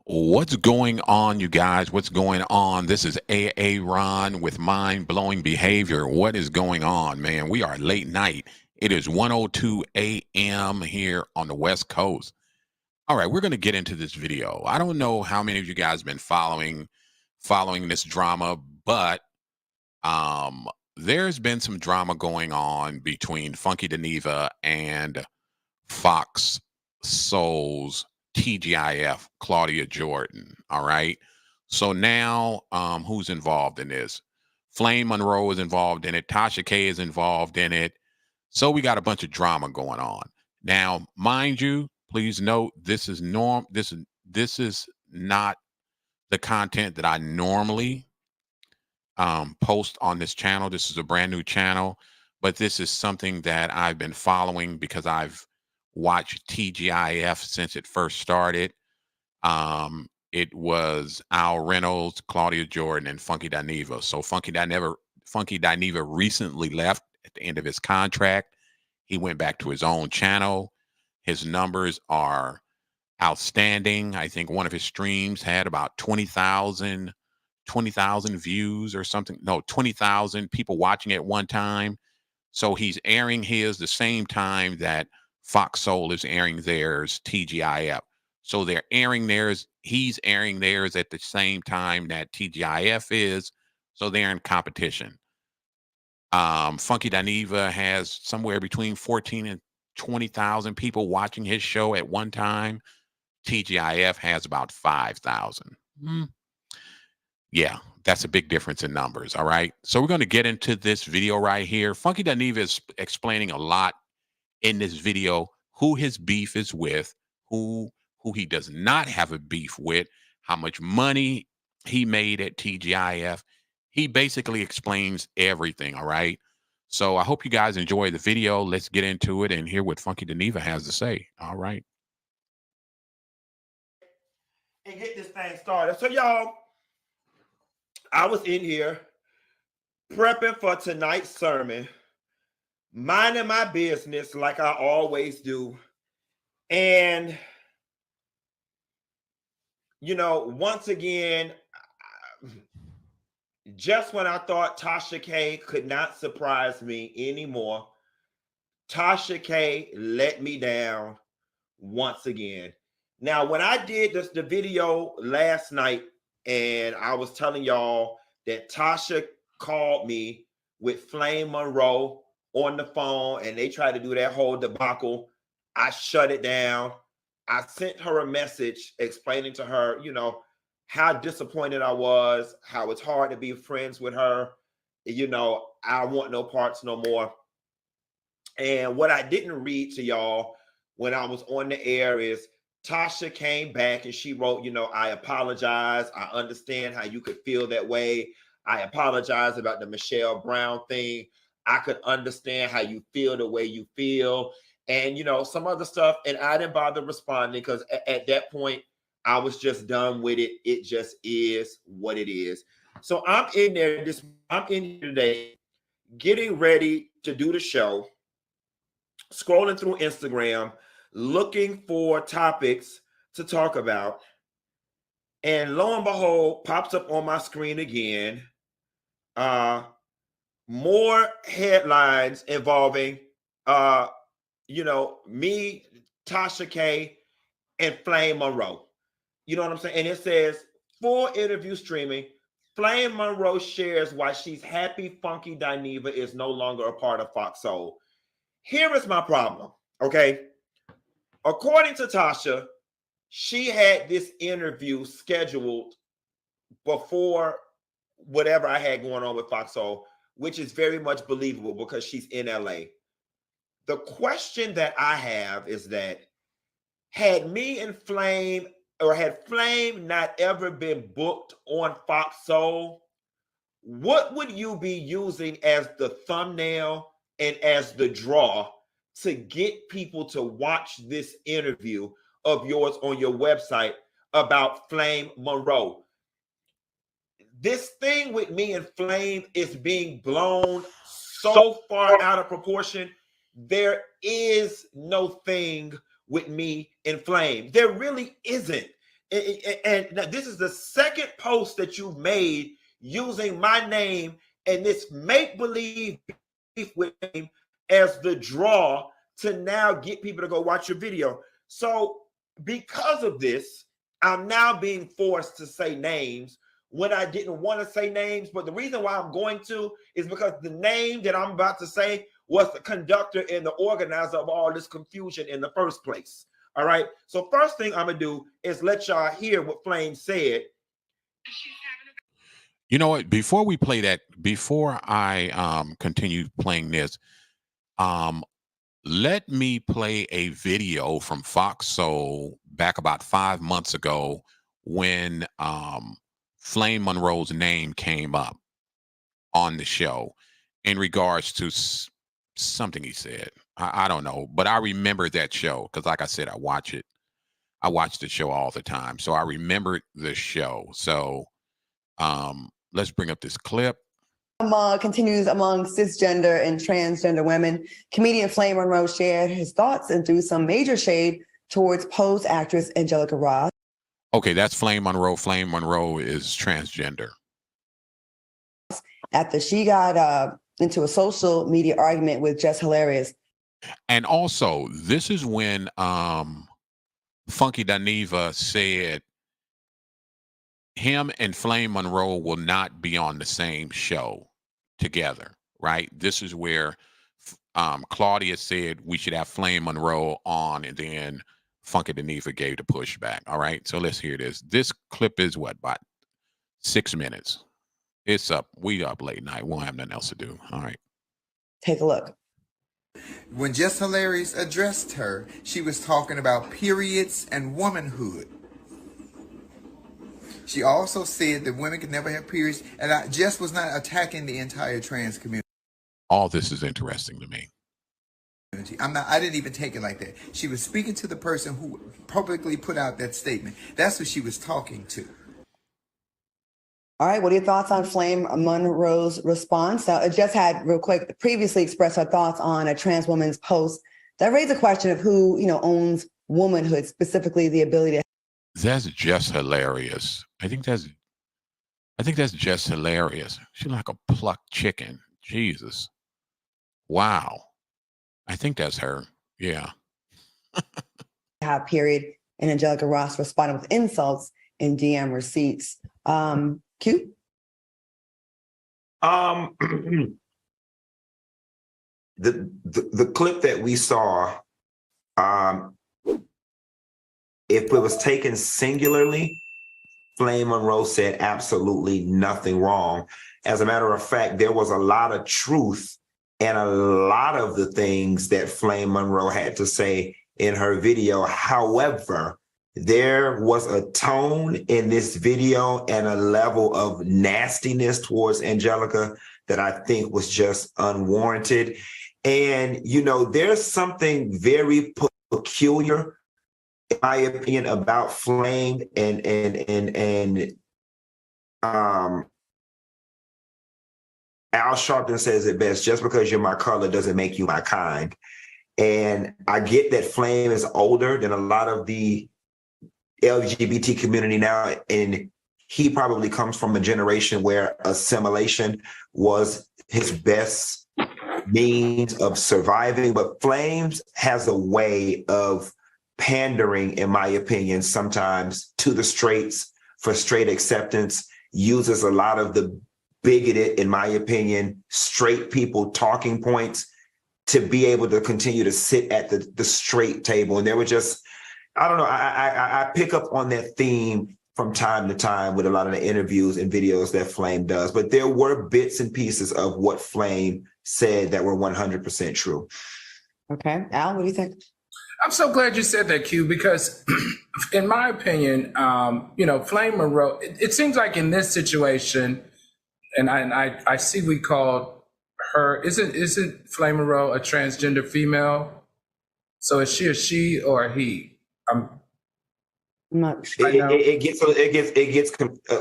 What's going on, you guys? What's going on? This is AA Ron with Mind Blowing Behavior. What is going on, man? We are late night. It is 1:02 a.m. here on the West Coast. All right, we're going to get into this video. I don't know how many of you guys been following this drama, but um there's been some drama going on between Funky Dineva and Fox Soul's TGIF, Claudia Jordan. All right. So now, who's involved in this? Flame Monroe is involved in it. Tasha K is involved in it. So we got a bunch of drama going on. Now, mind you, please note this is not the content that I normally post on this channel. This is a brand new channel, but this is something that I've been following because I've watched TGIF since it first started. It was Al Reynolds, Claudia Jordan, and Funky Dineva recently left at the end of his contract. He went back to his own channel. His numbers are outstanding. I think one of his streams had about 20,000 views or something. No, 20,000 people watching at one time. So he's airing his the same time that Fox Soul is airing theirs, TGIF. So they're airing theirs, he's airing theirs at the same time that TGIF is. So they're in competition. Funky Dineva has somewhere between 14 and 20,000 people watching his show at one time. TGIF has about 5,000. Yeah, that's a big difference in numbers. All right. So we're going to get into this video right here. Funky Dineva is explaining a lot in this video who his beef is with, who he does not have a beef with, how much money he made at TGIF. He basically explains everything. All right. So I hope you guys enjoy the video. Let's get into it and hear what Funky Dineva has to say. All right. And get this thing started. So, y'all, I was in here prepping for tonight's sermon, minding my business like I always do. And, once again, just when I thought Tasha K could not surprise me anymore, Tasha K let me down once again. Now, when I did the video last night, and I was telling y'all that Tasha called me with Flame Monroe on the phone, and they tried to do that whole debacle, I shut it down. I sent her a message explaining to her, how disappointed I was, how it's hard to be friends with her. I want no parts no more. And what I didn't read to y'all when I was on the air is Tasha came back and she wrote, I apologize. I understand how you could feel that way. I apologize about the Michelle Brown thing. I could understand how you feel the way you feel. And, some other stuff. And I didn't bother responding because at that point, I was just done with it. It just is what it is. So I'm in here today getting ready to do the show, scrolling through Instagram, looking for topics to talk about. And lo and behold, pops up on my screen again. More headlines involving me, Tasha K, and Flame Monroe. You know what I'm saying? And it says full interview streaming. Flame Monroe shares why she's happy Funky Dineva is no longer a part of Fox Soul. Here is my problem, okay? According to Tasha, she had this interview scheduled before whatever I had going on with Fox Soul, which is very much believable because she's in LA. The question that I have is that had me and Flame, or had Flame not ever been booked on Fox Soul, what would you be using as the thumbnail and as the draw to get people to watch this interview of yours on your website about Flame Monroe? This thing with me and Flame is being blown so far out of proportion. There is no thing with me and Flame. There really isn't. And now this is the second post that you've made using my name and this make-believe beef with him as the draw to now get people to go watch your video. So because of this, I'm now being forced to say names when I didn't want to say names. But the reason why I'm going to is because the name that I'm about to say was the conductor and the organizer of all this confusion in the first place. All right. So first thing I'm going to do is let y'all hear what Flame said. You know what? Before we play that, before I continue playing this, let me play a video from Fox Soul back about 5 months ago when Flame Monroe's name came up on the show in regards to something he said. I don't know, but I remember that show because, like I said, I watch it. I watch the show all the time, so I remember the show. So let's bring up this clip. Continues among cisgender and transgender women. Comedian Flame Monroe shared his thoughts and threw some major shade towards Pose actress Angelica Ross. Okay, that's Flame Monroe. Flame Monroe is transgender. After she got into a social media argument with Just Hilarious. And also, this is when Funky Dineva said him and Flame Monroe will not be on the same show together, right? This is where Claudia said we should have Flame Monroe on, and then Funky Dineva gave the pushback. All right, so let's hear this. This clip is what, about 6 minutes? It's up. We up late night. We won't have nothing else to do. All right. Take a look. When Just Hilarious addressed her, she was talking about periods and womanhood. She also said that women could never have periods, and Jess was not attacking the entire trans community. All this is interesting to me. I didn't even take it like that. She was speaking to the person who publicly put out that statement. That's who she was talking to. All right, what are your thoughts on Flame Monroe's response? Now, Jess had real quick previously expressed her thoughts on a trans woman's post that raised the question of who, owns womanhood, specifically the ability to. That's just hilarious. I think that's just hilarious. She's like a plucked chicken. Jesus. Wow. I think that's her. Yeah. Have period. And Angelica Ross responded with insults and DM receipts. Q? The clip that we saw, if it was taken singularly, Flame Monroe said absolutely nothing wrong. As a matter of fact, there was a lot of truth and a lot of the things that Flame Monroe had to say in her video. However, there was a tone in this video and a level of nastiness towards Angelica that I think was just unwarranted. And, there's something very peculiar, in my opinion, about Flame and Al Sharpton says it best: just because you're my color doesn't make you my kind. And I get that Flame is older than a lot of the LGBT community now, and he probably comes from a generation where assimilation was his best means of surviving. But Flames has a way of pandering, in my opinion, sometimes to the straights for straight acceptance, uses a lot of the bigoted, in my opinion, straight people talking points to be able to continue to sit at the straight table. And there were just, I don't know, I pick up on that theme from time to time with a lot of the interviews and videos that Flame does. But there were bits and pieces of what Flame said that were 100% true. Okay. Al, what do you think? I'm so glad you said that, Q, because in my opinion, Flame Monroe, it seems like in this situation, and I see we called her, isn't Flame Monroe a transgender female? So is she a she or a he? I'm not sure. It gets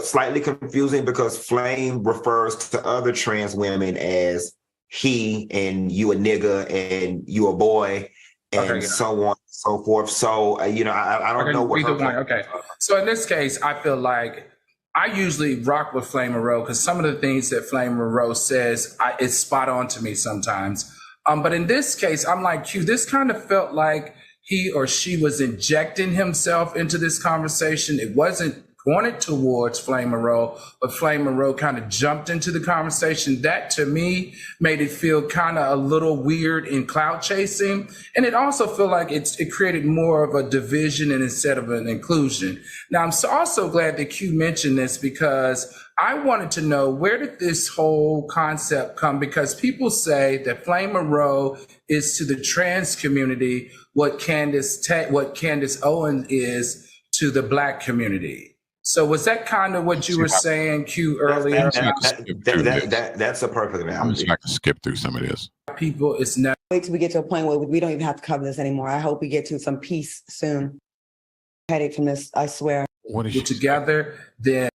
slightly confusing because Flame refers to other trans women as he, and you a nigga, and you a boy, and so on and so forth. So you know, I don't know what either her one. Okay. So in this case, I feel like I usually rock with Flame Monroe because some of the things that Flame Monroe says, it's spot on to me sometimes. But in this case, I'm like, Q, this kind of felt like he or she was injecting himself into this conversation. It wasn't pointed towards Flame Monroe, but Flame Monroe kind of jumped into the conversation. That to me made it feel kind of a little weird in clout chasing. And it also felt like it created more of a division and instead of an inclusion. Now, I'm also glad that Q mentioned this because I wanted to know, where did this whole concept come? Because people say that Flame Monroe is to the trans community what Candace Owens is to the Black community. So was that kind of what you were saying, Q, earlier? That's a perfect analogy. I'm just going to skip through some of this. People, it's not. Wait till we get to a point where we don't even have to cover this anymore. I hope we get to some peace soon. Headache from this, I swear. What is We're together, then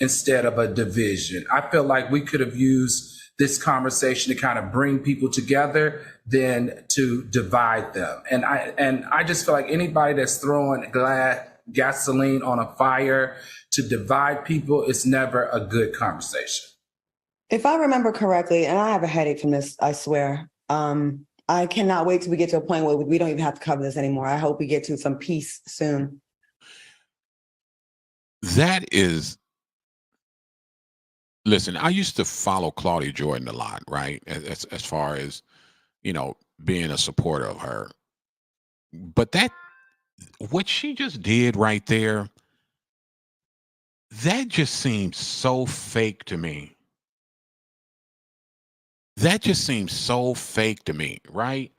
instead of a division. I feel like we could have used this conversation to kind of bring people together than to divide them. And I just feel like anybody that's throwing gasoline on a fire to divide people is never a good conversation. If I remember correctly, and I have a headache from this, I swear. I cannot wait till we get to a point where we don't even have to cover this anymore. I hope we get to some peace soon. That is, listen, I used to follow Claudia Jordan a lot, right? As far as, you know, being a supporter of her. But what she just did right there, that just seems so fake to me. That just seems so fake to me, right?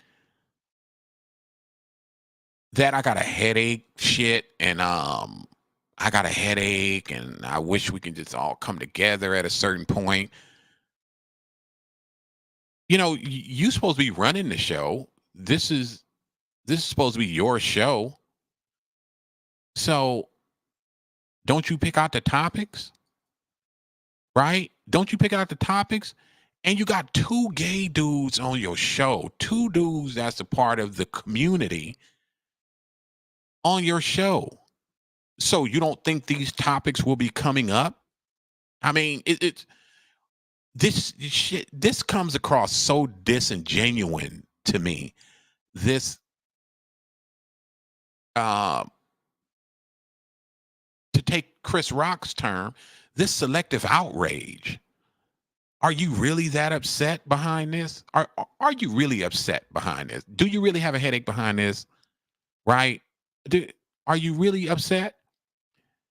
That I got a headache shit, and I got a headache, and I wish we can just all come together at a certain point. You know, you supposed to be running the show. This is supposed to be your show. So don't you pick out the topics? Right? Don't you pick out the topics? And you got two gay dudes on your show, two dudes that's a part of the community on your show. So you don't think these topics will be coming up? I mean, this comes across so disingenuous to me. This to take Chris Rock's term, this selective outrage. Are you really that upset behind this? Are you really upset behind this? Do you really have a headache behind this? Right? Are you really upset?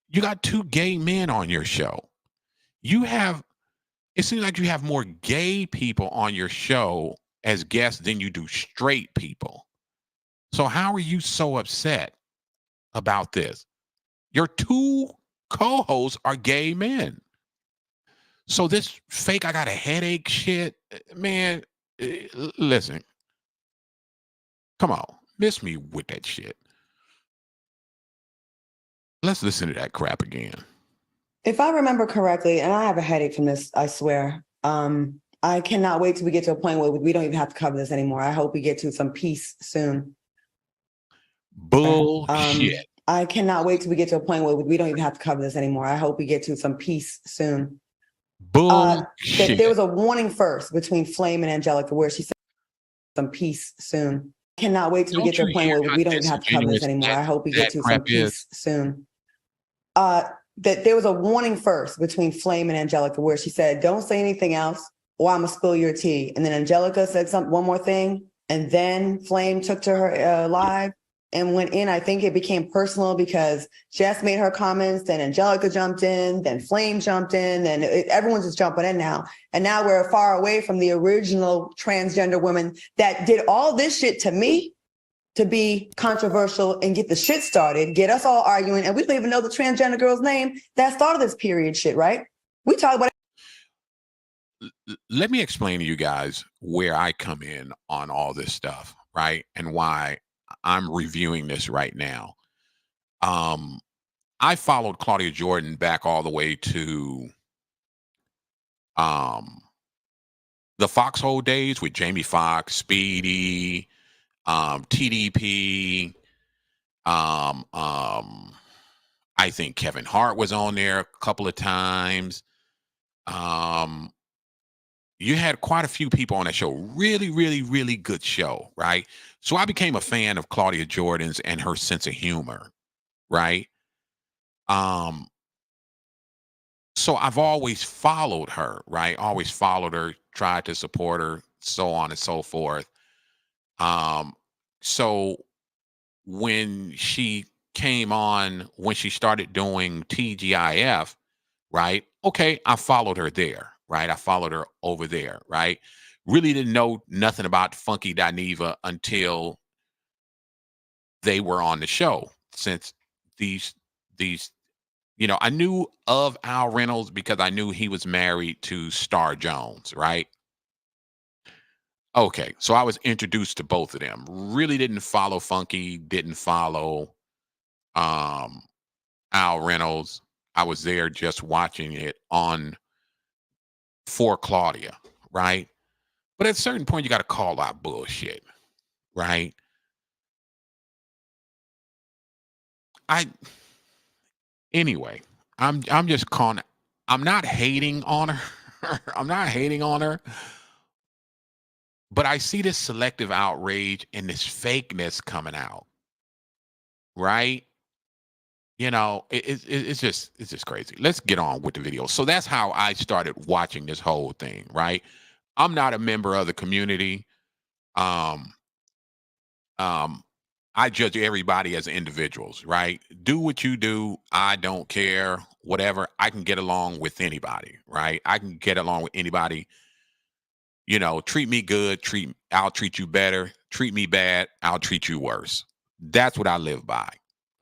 You got two gay men on your show. It seems like you have more gay people on your show as guests than you do straight people. So how are you so upset about this? Your two co-hosts are gay men. So this fake, I got a headache shit, man, listen, come on, miss me with that shit. Let's listen to that crap again. If I remember correctly, and I have a headache from this, I swear. I cannot wait till we get to a point where we don't even have to cover this anymore. I hope we get to some peace soon. Bullshit. I cannot wait till we get to a point where we don't even have to cover this anymore. I hope we get to some peace soon. Bullshit. There was a warning first between Flame and Angelica where she said some peace soon. Cannot wait till we get to a point where we don't even have to cover this anymore. I hope we get to some peace soon. That there was a warning first between Flame and Angelica where she said, don't say anything else or I'm gonna spill your tea. And then Angelica said one more thing. And then Flame took to her live and went in. I think it became personal because Jess made her comments, then Angelica jumped in, then Flame jumped in, and everyone's just jumping in now. And now we're far away from the original transgender women that did all this shit to me to be controversial and get the shit started, get us all arguing. And we don't even know the transgender girl's name that started this period shit, right? We talk about. Let me explain to you guys where I come in on all this stuff, right? And why I'm reviewing this right now. I followed Claudia Jordan back all the way to the Foxhole days with Jamie Foxx, Speedy, TDP. I think Kevin Hart was on there a couple of times. You had quite a few people on that show. Really, really, really good show, right? So I became a fan of Claudia Jordan's and her sense of humor, right? So I've always followed her, right? Always followed her, tried to support her, so on and so forth. So when she came on, when she started doing TGIF, right? Okay, I followed her there, right? I followed her over there, right? Really didn't know nothing about Funky Dineva until they were on the show. Since these, I knew of Al Reynolds because I knew he was married to Star Jones, right? Okay, so I was introduced to both of them. Really didn't follow Funky, didn't follow um Al Reynolds. I was there just watching it on for Claudia, right? But at a certain point, you got to call out bullshit, right? I anyway, I'm just calling. I'm not hating on her. I'm not hating on her, but I see this selective outrage and this fakeness coming out, right? It's just crazy. Let's get on with the video. So that's how I started watching this whole thing, right? I'm not a member of the community. Um, um, I judge everybody as individuals, right? Do what you do. I don't care. Whatever. I can get along with anybody, right? I can get along with anybody. Treat me good. I'll treat you better. Treat me bad. I'll treat you worse. That's what I live by.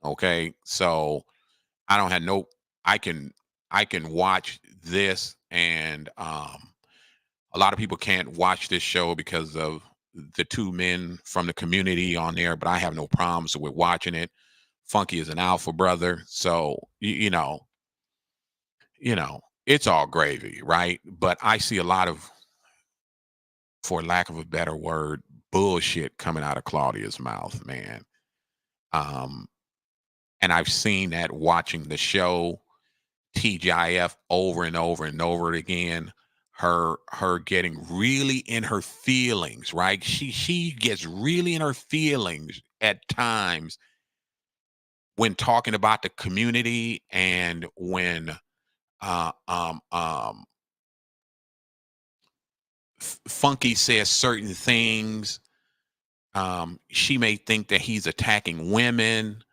Okay. So I don't have no. I can watch this, and a lot of people can't watch this show because of the two men from the community on there, but I have no problems with watching it. Funky is an alpha brother, so it's all gravy, right? But I see a lot of, for lack of a better word, bullshit coming out of Claudia's mouth, man. And I've seen that watching the show TGIF over and over and over again. Her getting really in her feelings, right? She gets really in her feelings at times when talking about the community, and when uh um um Funky says certain things. She may think that he's attacking women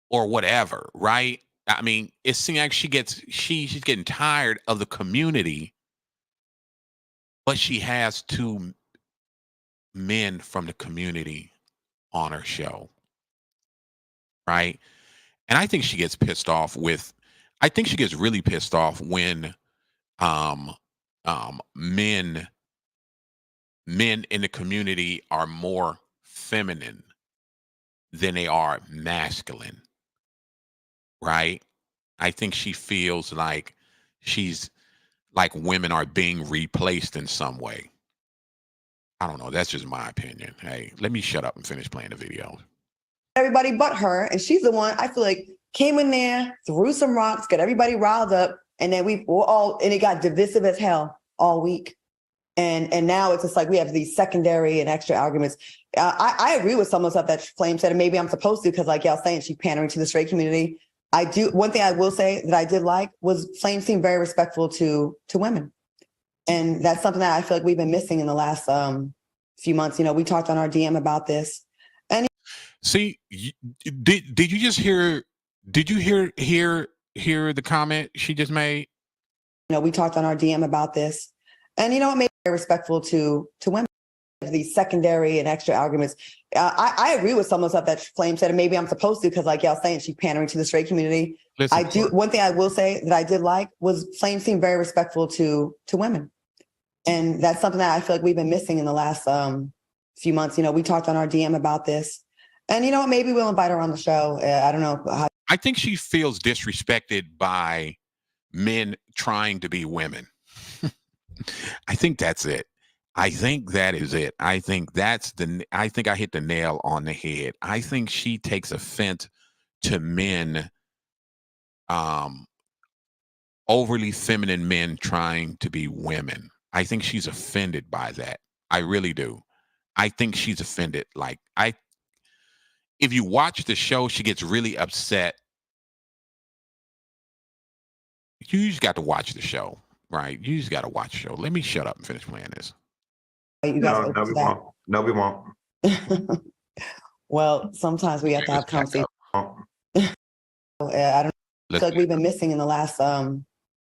or whatever, right? I mean, it seems like she's getting tired of the community, but she has two men from the community on her show, right? And I think she gets pissed off with, I think she gets really pissed off when um men in the community are more feminine than they are masculine, right? I think she feels like she's like women are being replaced in some way. I don't know. That's just my opinion. Hey, let me shut up and finish playing the video. Everybody but her, and she's the one I feel like came in there, threw some rocks, got everybody riled up, and then and it got divisive as hell all week. And now it's just like we have these secondary and extra arguments. I agree with some of the stuff that Flame said, and maybe I'm supposed to because, like y'all saying, she's pandering to the straight community. I do. One thing I will say that I did like was Flame seemed very respectful to women, and that's something that I feel like we've been missing in the last few months. We talked on our DM about this. And see, did you just hear? Did you hear the comment she just made? We talked on our DM about this, and it made very respectful to women. These secondary and extra arguments. I agree with some of the stuff that Flame said, and maybe I'm supposed to because, like y'all saying, she's pandering to the straight community. I do. One thing I will say that I did like was Flame seemed very respectful to women, and that's something that I feel like we've been missing in the last few months. We talked on our DM about this, and maybe we'll invite her on the show. I don't know. I think she feels disrespected by men trying to be women. I think that's it. I think that is it. I think I think I hit the nail on the head. I think she takes offense to men, um, overly feminine men trying to be women. I think she's offended by that. I really do. I think she's offended. If you watch the show, she gets really upset. You just got to watch the show, right? You just got to watch the show. Let me shut up and finish playing this. You guys No, we won't. No, we won't. Well, sometimes we have to have conversations. I don't feel like we've been missing in the last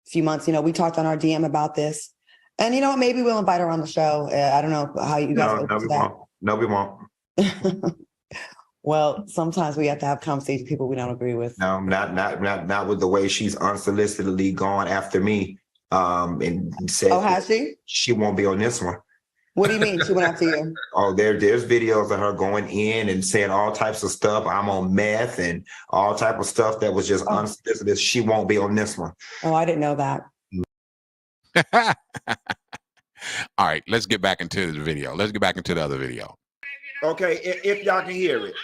few months. We talked on our DM about this. And you know what? Maybe we'll invite her on the show. I don't know how you guys No, we won't. No, we won't. Well, sometimes we have to have conversations with people we don't agree with. No, not with the way she's unsolicitedly gone after me. And said, oh, has she? She won't be on this one. What do you mean she went after you? Oh, there's videos of her going in and saying all types of stuff. I'm on meth and all type of stuff that was just unsolicited. She won't be on this one. Oh, I didn't know that. All right, let's get back into the video. Let's get back into the other video. Okay, if y'all can hear it.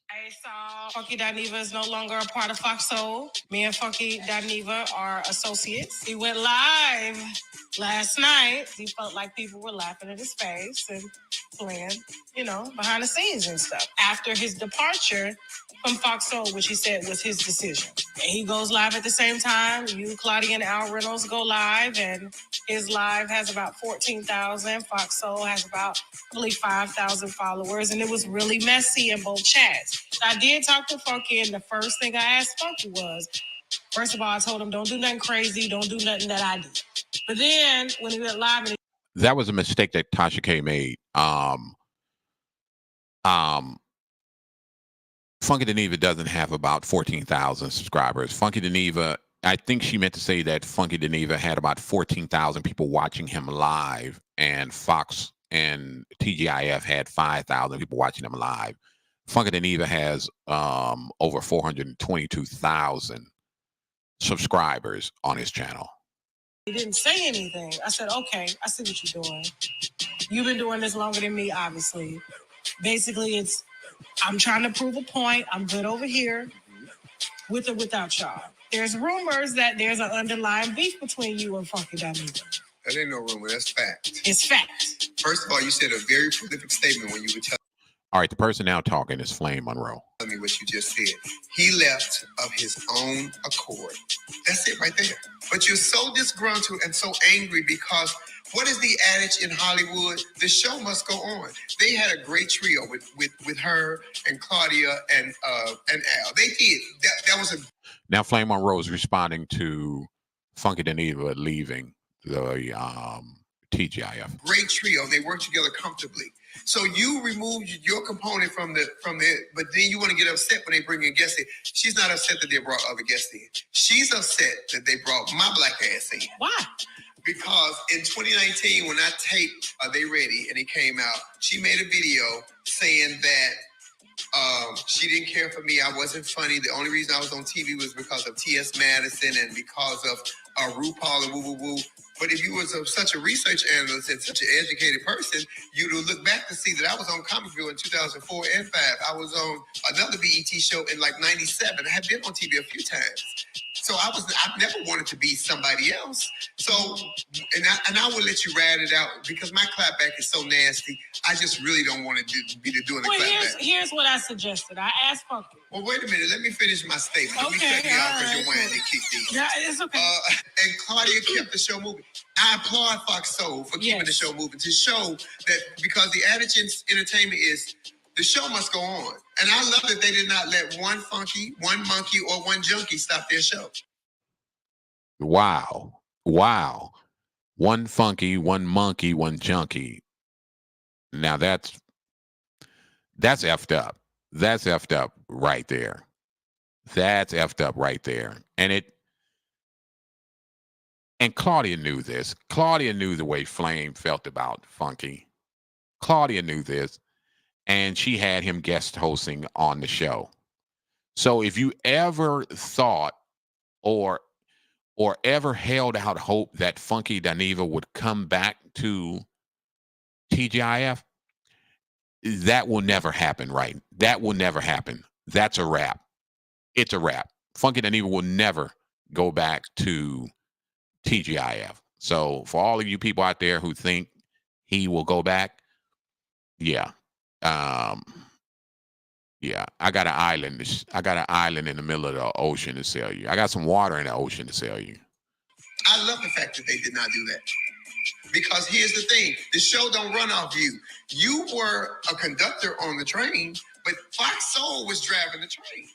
I saw Funky Dineva is no longer a part of Fox Soul. Me and Funky Dineva are associates. He went live last night. He felt like people were laughing at his face and playing, behind the scenes and stuff. After his departure from Fox Soul, which he said was his decision. And he goes live at the same time. You, Claudia, and Al Reynolds go live, and his live has about 14,000. Fox Soul has about, I believe, 5,000 followers, and it was really messy in both chats. I did talk to Funky, and the first thing I asked Funky was, first of all, I told him, don't do nothing crazy, don't do nothing that I did. But then when he went live, that was a mistake that Tasha K made. Funky Dineva doesn't have about 14,000 subscribers. Funky Dineva, I think she meant to say that Funky Dineva had about 14,000 people watching him live, and Fox and TGIF had 5,000 people watching him live. Funky Dineva has over 422,000 subscribers on his channel. He didn't say anything. I said, okay, I see what you're doing. You've been doing this longer than me, obviously. Basically, I'm trying to prove a point. I'm good over here with or without y'all. There's rumors that there's an underlying beef between you and Funky Dineva. That ain't no rumor. That's fact. It's fact. First of all, you said a very prolific statement when you were telling All right, the person now talking is Flame Monroe. me what you just said. He left of his own accord. That's it right there. But you're so disgruntled and so angry because what is the adage in Hollywood? The show must go on. They had a great trio with her and Claudia and Al. They did. That was a. Now Flame Monroe is responding to Funky Dineva leaving the TGIF. Great trio. They work together comfortably. So you removed your component from it, but then you want to get upset when they bring in guests in. She's not upset that they brought other guests in. She's upset that they brought my black ass in. Why? Because in 2019, when I taped They Ready and it came out, she made a video saying that she didn't care for me. I wasn't funny. The only reason I was on TV was because of T.S. Madison and because of RuPaul and woo-woo-woo. But if you was such a research analyst and such an educated person, you'd look back to see that I was on Comic View in 2004 and 5. I was on another BET show in like 97. I had been on TV a few times. So I never wanted to be somebody else. So, and I will let you ride it out because my clapback is so nasty. I just really don't want to be doing the clapback. Here's what I suggested. I asked Funky. Well, wait a minute. Let me finish my statement. Let me cut you out because your wine did kick in. Yeah, it's okay. And Claudia kept the show moving. I applaud Fox Soul for keeping the show moving to show that because the adage in entertainment is the show must go on. And I love that they did not let one funky, one monkey, or one junkie stop their show. Wow. One funky, one monkey, one junkie. Now that's effed up. That's effed up right there. That's effed up right there. And Claudia knew this. Claudia knew the way Flame felt about Funky. Claudia knew this. And she had him guest hosting on the show. So if you ever thought or ever held out hope that Funky Dineva would come back to TGIF, that will never happen, right? That will never happen. That's a wrap. It's a wrap. Funky Dineva will never go back to TGIF. So for all of you people out there who think he will go back, yeah. Yeah, I got an island. I got an island in the middle of the ocean to sell you. I got some water in the ocean to sell you. I love the fact that they did not do that. Because here's the thing, the show don't run off you. You were a conductor on the train, but Fox Soul was driving the train.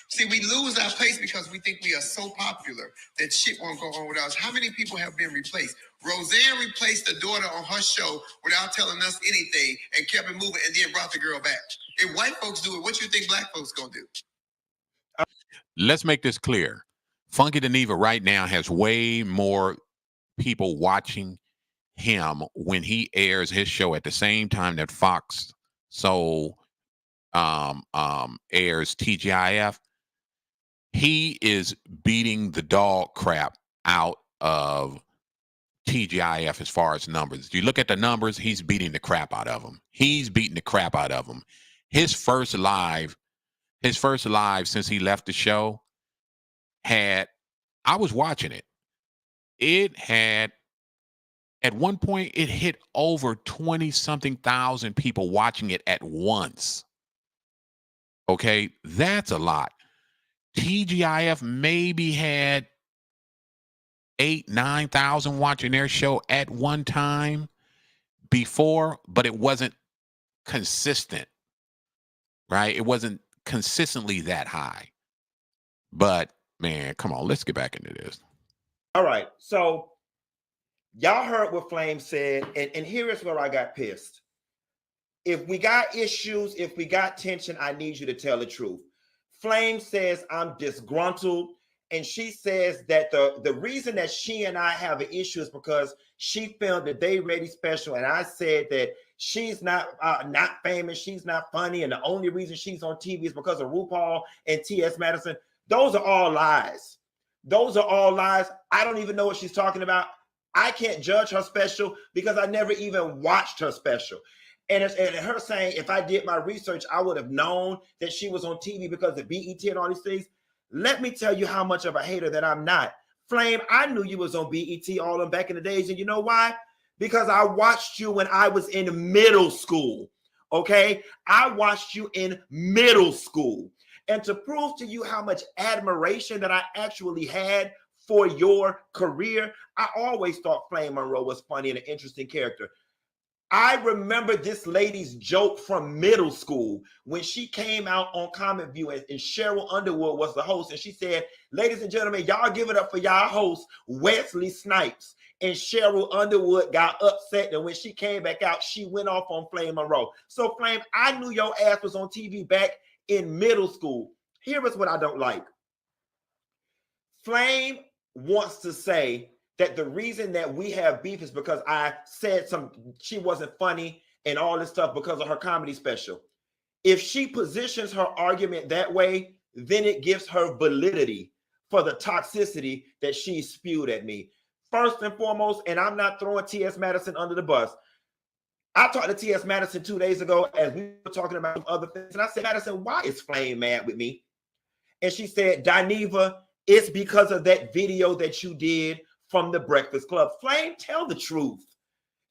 See, we lose our place because we think we are so popular that shit won't go on without us. How many people have been replaced? Roseanne replaced the daughter on her show without telling us anything and kept it moving and then brought the girl back. If white folks do it, what you think black folks gonna do? Let's make this clear. Funky Dineva right now has way more people watching him when he airs his show at the same time that Fox Soul airs TGIF. He is beating the dog crap out of TGIF as far as numbers. If you look at the numbers, he's beating the crap out of them. He's beating the crap out of them. His first live since he left the show I was watching it. It had, at one point, it hit over 20-something thousand people watching it at once. Okay, that's a lot. TGIF maybe had 8,000-9,000 watching their show at one time before, but it wasn't consistent, right? It wasn't consistently that high. But man, come on, let's get back into this. All right, so y'all heard what Flame said, and here is where I got pissed. If we got issues, if we got tension, I need you to tell the truth. Flame says I'm disgruntled, and she says that the reason that she and I have an issue is because she filmed the Day Ready special, and I said that she's not famous, she's not funny, and the only reason she's on TV is because of RuPaul and T.S. Madison. Those are all lies. Those are all lies. I don't even know what she's talking about. I can't judge her special because I never even watched her special. And her saying, if I did my research, I would have known that she was on TV because of BET and all these things. Let me tell you how much of a hater that I'm not. Flame, I knew you was on BET all them back in the days. And you know why? Because I watched you when I was in middle school. Okay? I watched you in middle school. And to prove to you how much admiration that I actually had for your career, I always thought Flame Monroe was funny and an interesting character. I remember this lady's joke from middle school when she came out on Comic View and Cheryl Underwood was the host. And she said, ladies and gentlemen, y'all give it up for y'all host, Wesley Snipes. And Cheryl Underwood got upset. And when she came back out, she went off on Flame Monroe. So Flame, I knew your ass was on TV back in middle school. Here is what I don't like. Flame wants to say that the reason that we have beef is because I said she wasn't funny and all this stuff because of her comedy special. If she positions her argument that way, then it gives her validity for the toxicity that she spewed at me. First and foremost, and I'm not throwing T.S. Madison under the bus. I talked to T.S. Madison 2 days ago as we were talking about some other things. And I said, Madison, why is Flame mad with me? And she said, Dineva, it's because of that video that you did from the Breakfast Club. Flame, tell the truth.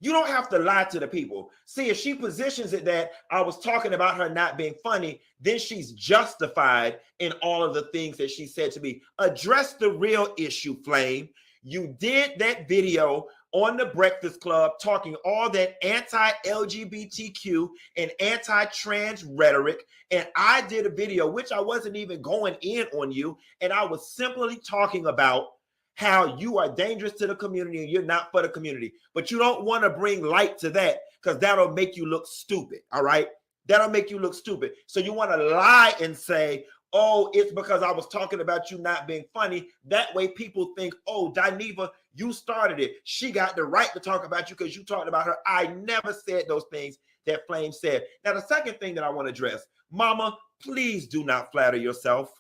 You don't have to lie to the people. See, if she positions it that I was talking about her not being funny, then she's justified in all of the things that she said to me. Address the real issue, Flame. You did that video on the Breakfast Club talking all that anti-LGBTQ and anti-trans rhetoric. And I did a video, which I wasn't even going in on you. And I was simply talking about how you are dangerous to the community and you're not for the community. But you don't want to bring light to that because that'll make you look stupid. All right. That'll make you look stupid. So you want to lie and say, oh, it's because I was talking about you not being funny. That way people think, oh, Dineva, you started it. She got the right to talk about you because you talked about her. I never said those things that Flame said. Now, the second thing that I want to address, Mama, please do not flatter yourself.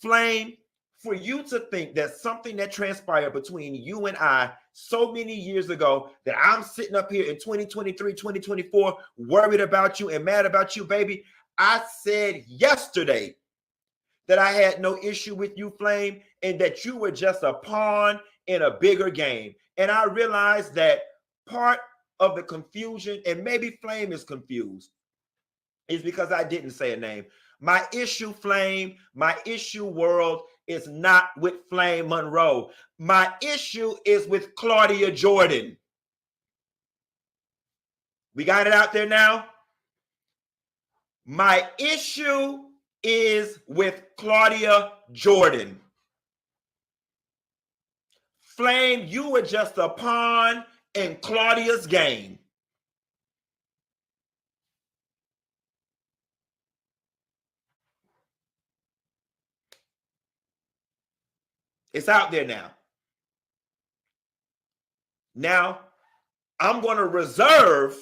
Flame for you to think that something that transpired between you and I so many years ago, that I'm sitting up here in 2023, 2024, worried about you and mad about you, baby. I said yesterday that I had no issue with you, Flame, and that you were just a pawn in a bigger game. And I realized that part of the confusion, and maybe Flame is confused, is because I didn't say a name. My issue, Flame, my issue, world, is not with Flame Monroe. My issue is with Claudia Jordan. We got it out there now? My issue is with Claudia Jordan. Flame, you were just a pawn in Claudia's game. It's out there now. Now, I'm going to reserve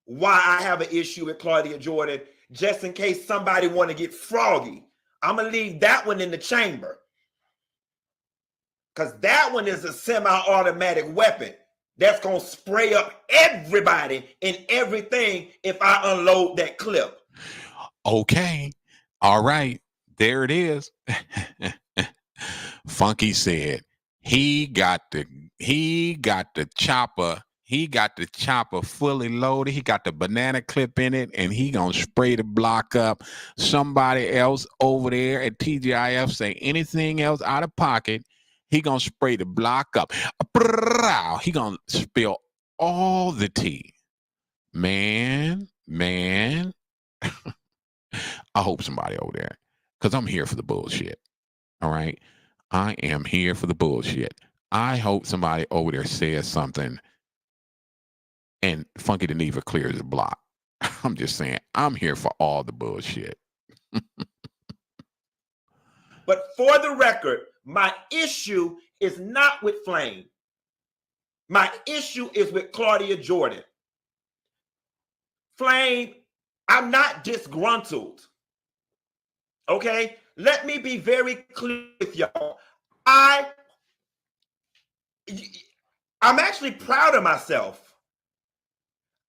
why I have an issue with Claudia Jordan, just in case somebody want to get froggy. I'm going to leave that one in the chamber, because that one is a semi-automatic weapon that's going to spray up everybody and everything if I unload that clip. Okay. All right. There it is. Funky said he got the chopper. He got the chopper fully loaded. He got the banana clip in it, and he gonna spray the block up. Somebody else over there at TGIF say anything else out of pocket, he gonna spray the block up. He gonna spill all the tea. Man. I hope somebody over there, because I'm here for the bullshit. All right. I am here for the bullshit. I hope somebody over there says something and Funky Dineva clears the block. I'm just saying, I'm here for all the bullshit. But for the record, my issue is not with Flame. My issue is with Claudia Jordan. Flame, I'm not disgruntled. Okay? Let me be very clear with y'all. I'm actually proud of myself.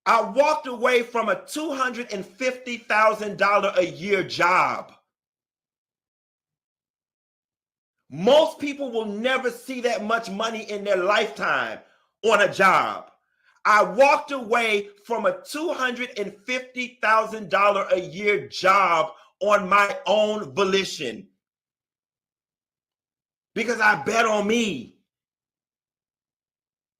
I walked away from a $250,000 a year job. Most people will never see that much money in their lifetime on a job. I walked away from a $250,000 a year job on my own volition, because I bet on me.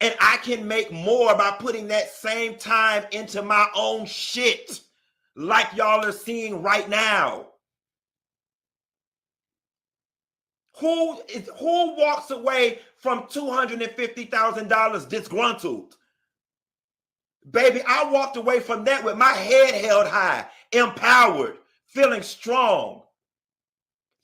And I can make more by putting that same time into my own shit, like y'all are seeing right now. Who walks away from $250,000 disgruntled? Baby, I walked away from that with my head held high, empowered, feeling strong.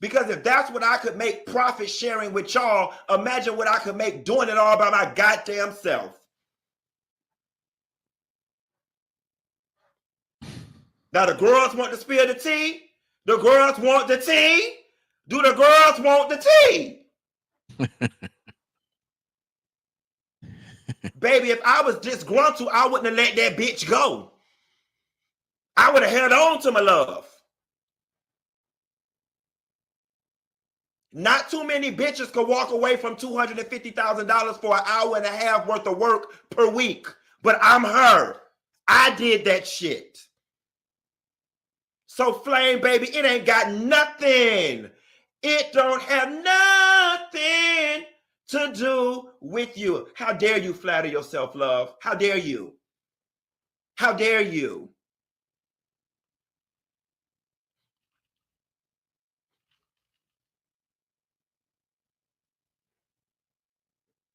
Because if that's what I could make profit sharing with y'all, imagine what I could make doing it all by my goddamn self. Now the girls want to spill the tea. The girls want the tea. Do the girls want the tea? Baby, if I was disgruntled, I wouldn't have let that bitch go. I would have held on to my love. Not too many bitches could walk away from $250,000 for an hour and a half worth of work per week. But I'm her. I did that shit. So Flame, baby, it ain't got nothing. It don't have nothing to do with you. How dare you flatter yourself, love? How dare you? How dare you?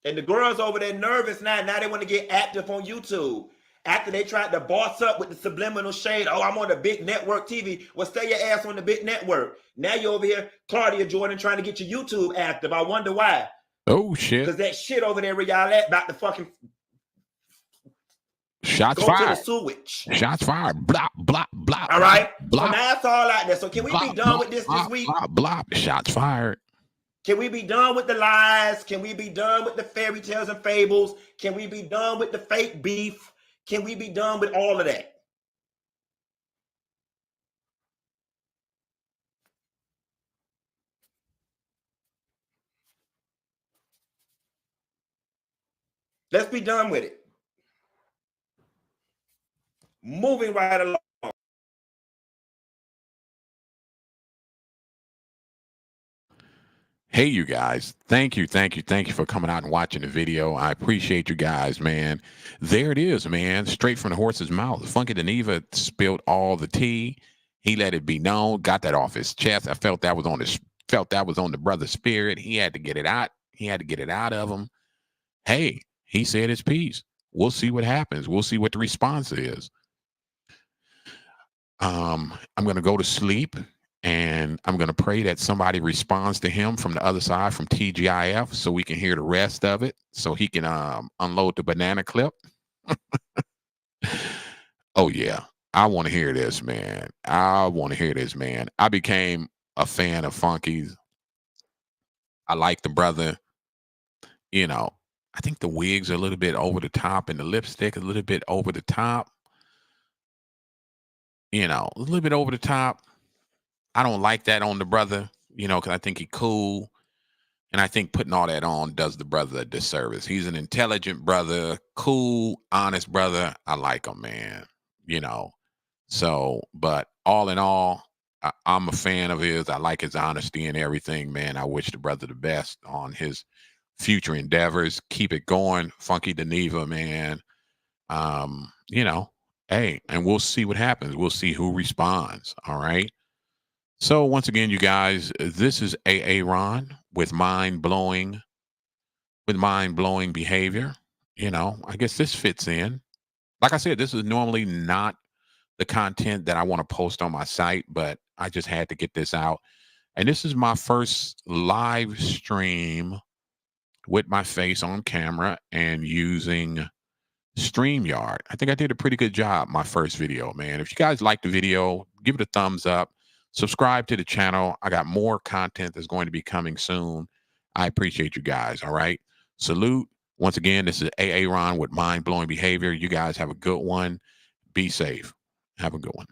And the girls over there nervous now. Now they want to get active on YouTube. After they tried to boss up with the subliminal shade, oh, I'm on the big network TV. Well, stay your ass on the big network. Now you're over here, Claudia Jordan, trying to get your YouTube active. I wonder why. Oh, shit. Because that shit over there where y'all at about to fucking shots go fired. to the sewage. Shots fired. Blop, blop, blop. All right? Blop, so now it's all out there. So can we blop, be done blop, with this blop, week? Blop, blop. Shots fired. Can we be done with the lies? Can we be done with the fairy tales and fables? Can we be done with the fake beef? Can we be done with all of that? Let's be done with it. Moving right along. Hey, you guys. Thank you for coming out and watching the video. I appreciate you guys, man. There it is, man. Straight from the horse's mouth. Funky Dineva spilled all the tea. He let it be known, got that off his chest. I felt that was on the brother's spirit. He had to get it out. He had to get it out of him. Hey, he said his piece. We'll see what happens. We'll see what the response is. I'm going to go to sleep. And I'm going to pray that somebody responds to him from the other side, from TGIF, so we can hear the rest of it, so he can unload the banana clip. Oh, yeah. I want to hear this, man. I want to hear this, man. I became a fan of Funky's. I like the brother. You know, I think the wigs are a little bit over the top and the lipstick a little bit over the top. You know, a little bit over the top. I don't like that on the brother, you know, because I think he's cool. And I think putting all that on does the brother a disservice. He's an intelligent brother, cool, honest brother. I like him, man. You know, so, but all in all, I'm a fan of his. I like his honesty and everything, man. I wish the brother the best on his future endeavors. Keep it going. Funky Dineva, man. You know, hey, and we'll see what happens. We'll see who responds. All right. So once again, you guys, this is AA Ron with mind-blowing behavior. You know, I guess this fits in. Like I said, this is normally not the content that I want to post on my site, but I just had to get this out. And this is my first live stream with my face on camera and using StreamYard. I think I did a pretty good job my first video, man. If you guys like the video, give it a thumbs up. Subscribe to the channel. I got more content that's going to be coming soon. I appreciate you guys. All right. Salute. Once again, this is AA Ron with mind-blowing behavior. You guys have a good one. Be safe. Have a good one.